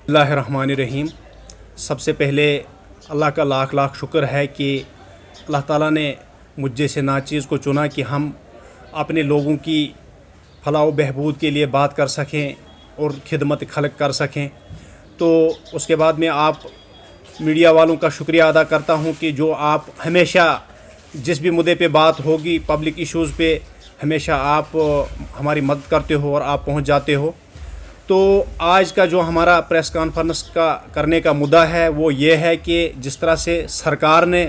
बिस्मिल्लाहिर्रहमानिर्रहीम। सबसे पहले अल्लाह का लाख लाख शुक्र है कि अल्लाह ताला ने मुझ जैसे नाचीज़ को चुना कि हम अपने लोगों की फलाह बहबूद के लिए बात कर सकें और खिदमत खल्क कर सकें। तो उसके बाद में आप मीडिया वालों का शुक्रिया अदा करता हूं कि जो आप हमेशा जिस भी मुद्दे पे बात होगी, पब्लिक इश्यूज़ पे हमेशा आप हमारी मदद करते हो और आप पहुंच जाते हो। तो आज का जो हमारा प्रेस कॉन्फ्रेंस का करने का मुद्दा है वो ये है कि जिस तरह से सरकार ने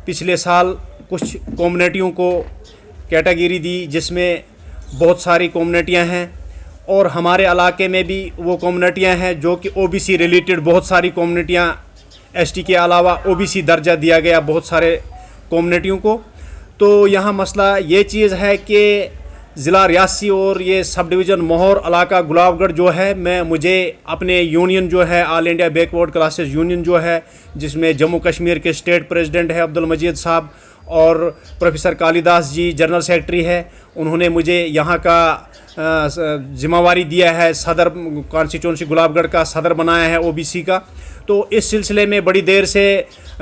पिछले साल कुछ कम्युनिटियों को कैटेगरी दी, जिसमें बहुत सारी कम्युनिटियां हैं और हमारे इलाके में भी वो कम्युनिटियां हैं जो कि ओबीसी रिलेटेड बहुत सारी कम्युनिटियां, एसटी के अलावा ओबीसी दर्जा दिया गया बहुत सारे कम्युनिटियों को। तो यहाँ मसला ये चीज़ है कि ज़िला रियासी और ये सब डिवीज़न मोहर इलाका गुलाबगढ़ जो है, मुझे अपने यूनियन जो है all India backward classes union जो है, जिसमें जम्मू कश्मीर के स्टेट प्रेसिडेंट है अब्दुल मजीद साहब और प्रोफेसर कालिदास जी जनरल सेक्रेटरी है, उन्होंने मुझे यहाँ का जिम्मेवारी दिया है, सदर कॉन्स्टिट्यूंसी गुलाबगढ़ का सदर बनाया है ओबीसी का। तो इस सिलसिले में बड़ी देर से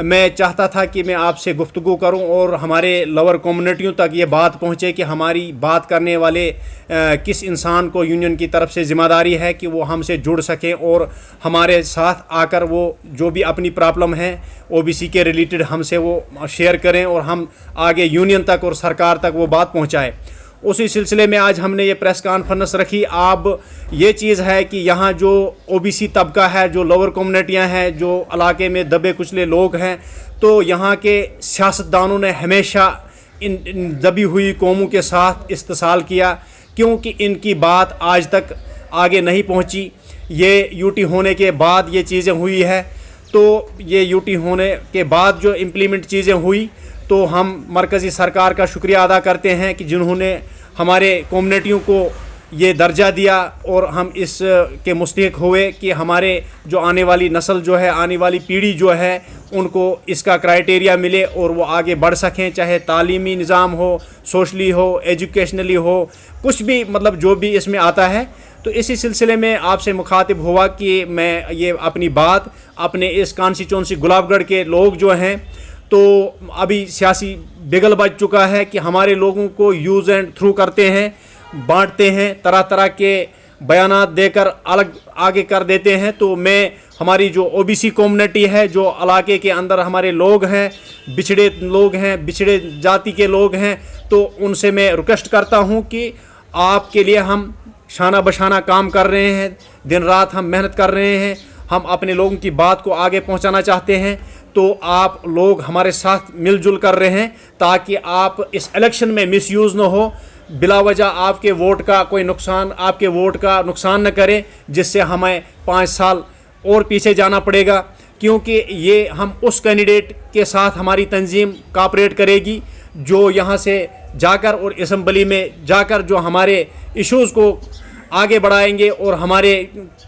मैं चाहता था कि मैं आपसे गुफ्तगू करूं और हमारे लोअर कम्युनिटियों तक ये बात पहुंचे कि हमारी बात करने वाले किस इंसान को यूनियन की तरफ से ज़िम्मेदारी है कि वो हमसे जुड़ सकें और हमारे साथ आकर वो जो भी अपनी प्रॉब्लम है ओबीसी के रिलेटेड हमसे वो शेयर करें और हम आगे यूनियन तक और सरकार तक वो बात पहुँचाएँ। उसी सिलसिले में आज हमने ये प्रेस कॉन्फ्रेंस रखी। अब ये चीज़ है कि यहाँ जो ओबीसी तबका है, जो लोअर कम्युनिटियाँ हैं, जो इलाके में दबे कुचले लोग हैं, तो यहाँ के सियासतदानों ने हमेशा इन दबी हुई कौमों के साथ इस्तेसाल किया, क्योंकि इनकी बात आज तक आगे नहीं पहुँची। ये यूटी होने के बाद ये चीज़ें हुई है, तो ये यूटी होने के बाद जो इम्प्लीमेंट चीज़ें हुई, तो हम मरकज़ी सरकार का शुक्रिया अदा करते हैं कि जिन्होंने हमारे कम्युनिटियों को ये दर्जा दिया और हम इस के मुस्तहिक हुए कि हमारे जो आने वाली नस्ल जो है, आने वाली पीढ़ी जो है, उनको इसका क्राइटेरिया मिले और वो आगे बढ़ सकें, चाहे तालीमी निज़ाम हो, सोशली हो, एजुकेशनली हो, कुछ भी मतलब जो भी इसमें आता है। तो इसी सिलसिले में आपसे मुखातिब हुआ कि मैं ये अपनी बात अपने इस कॉन्स्टिट्यूंसी गुलाबगढ़ के लोग जो हैं, तो अभी सियासी बिगल बज चुका है कि हमारे लोगों को यूज़ एंड थ्रू करते हैं, बांटते हैं, तरह तरह के बयानात देकर अलग आगे कर देते हैं। तो मैं हमारी जो ओबीसी कम्युनिटी है, जो इलाके के अंदर हमारे लोग हैं, बिछड़े लोग हैं, बिछड़े जाति के लोग हैं, तो उनसे मैं रिक्वेस्ट करता हूं कि आपके लिए हम शाना बशाना काम कर रहे हैं, दिन रात हम मेहनत कर रहे हैं, हम अपने लोगों की बात को आगे पहुँचाना चाहते हैं। तो आप लोग हमारे साथ मिलजुल कर रहे हैं ताकि आप इस इलेक्शन में मिसयूज़ न हो, बिला वजह आपके वोट का कोई नुकसान, आपके वोट का नुकसान न करें, जिससे हमें 5 साल और पीछे जाना पड़ेगा। क्योंकि ये हम उस कैंडिडेट के साथ हमारी तंजीम कोऑपरेट करेगी जो यहाँ से जाकर और असम्बली में जाकर जो हमारे इश्यूज़ को आगे बढ़ाएंगे और हमारे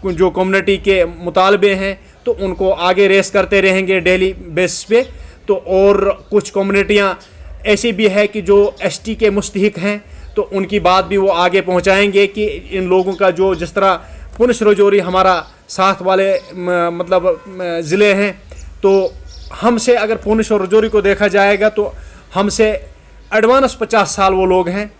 जो कम्युनिटी के मुतालबे हैं तो उनको आगे रेस करते रहेंगे डेली बेसिस पे। तो और कुछ कम्युनिटियाँ ऐसी भी है कि जो एसटी के मुस्तहिक हैं, तो उनकी बात भी वो आगे पहुंचाएंगे कि इन लोगों का जो जिस तरह पुनश रजौरी हमारा साथ वाले मतलब ज़िले हैं, तो हमसे अगर पुनश और रजौरी को देखा जाएगा तो हमसे एडवांस 50 साल वो लोग हैं।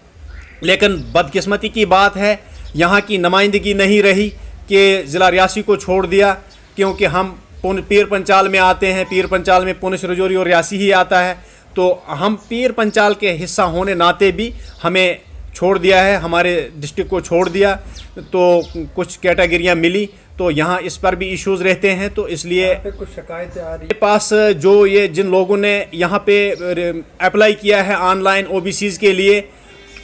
लेकिन बदकिस्मती की बात है यहाँ की नुमाइंदगी नहीं रही कि ज़िला रियासी को छोड़ दिया, क्योंकि हम पीर पंचाल में आते हैं, पीर पंचाल में पुनश रजौरी और रियासी ही आता है, तो हम पीर पंचाल के हिस्सा होने नाते भी हमें छोड़ दिया है, हमारे डिस्ट्रिक्ट को छोड़ दिया। तो कुछ कैटेगरियाँ मिली, तो यहाँ इस पर भी इश्यूज़ रहते हैं। तो इसलिए कुछ शिकायतें आ रही मेरे पास जो ये जिन लोगों ने यहाँ पे अप्लाई किया है ऑनलाइन ओबीसीज़ के लिए,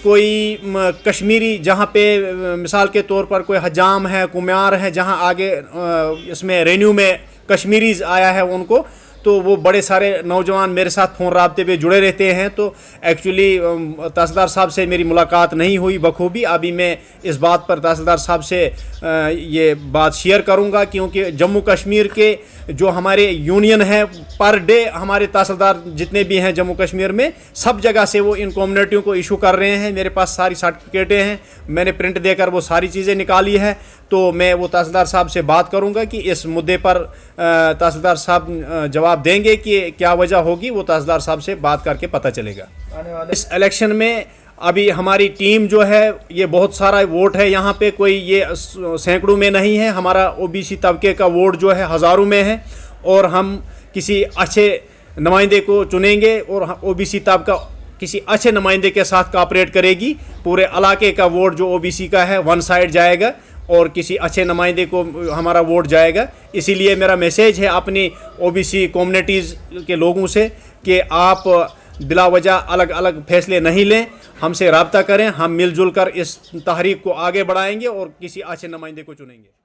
कोई कश्मीरी जहाँ पे मिसाल के तौर पर कोई हजाम है, कुम्यार है, जहाँ आगे इसमें रेन्यू में कश्मीरीज आया है उनको, तो वो बड़े सारे नौजवान मेरे साथ फ़ोन राब्ते पे जुड़े रहते हैं। तो एक्चुअली तहसीलदार साहब से मेरी मुलाकात नहीं हुई बखूबी। अभी मैं इस बात पर तहसीलदार साहब से ये बात शेयर करूंगा, क्योंकि जम्मू कश्मीर के जो हमारे यूनियन है, पर डे हमारे तहसीलदार जितने भी हैं जम्मू कश्मीर में, सब जगह से वो इन कम्युनिटियों को इशू कर रहे हैं। मेरे पास सारी सर्टिफिकेटें हैं, मैंने प्रिंट देकर वो सारी चीज़ें निकाली है। तो मैं वो तहसीलदार साहब से बात करूंगा कि इस मुद्दे पर तहसीलदार साहब जवाब देंगे कि क्या वजह होगी, वो तहसीलदार साहब से बात करके पता चलेगा। इस इलेक्शन में अभी हमारी टीम जो है, ये बहुत सारा वोट है यहाँ पे, कोई ये सैकड़ों में नहीं है। हमारा ओबीसी तबके का वोट जो है हज़ारों में है, और हम किसी अच्छे नुमाइंदे को चुनेंगे और ओबीसी तबका किसी अच्छे नुमाइंदे के साथ कोऑपरेट करेगी। पूरे इलाके का वोट जो ओबीसी का है वन साइड जाएगा और किसी अच्छे नुमाइंदे को हमारा वोट जाएगा। इसीलिए मेरा मैसेज है अपनी ओबीसी कम्युनिटीज़ के लोगों से कि आप बिला वजह अलग अलग फैसले नहीं लें, हमसे रब्ता करें। हम मिलजुल कर इस तहरीक को आगे बढ़ाएंगे और किसी अच्छे नुमाइंदे को चुनेंगे।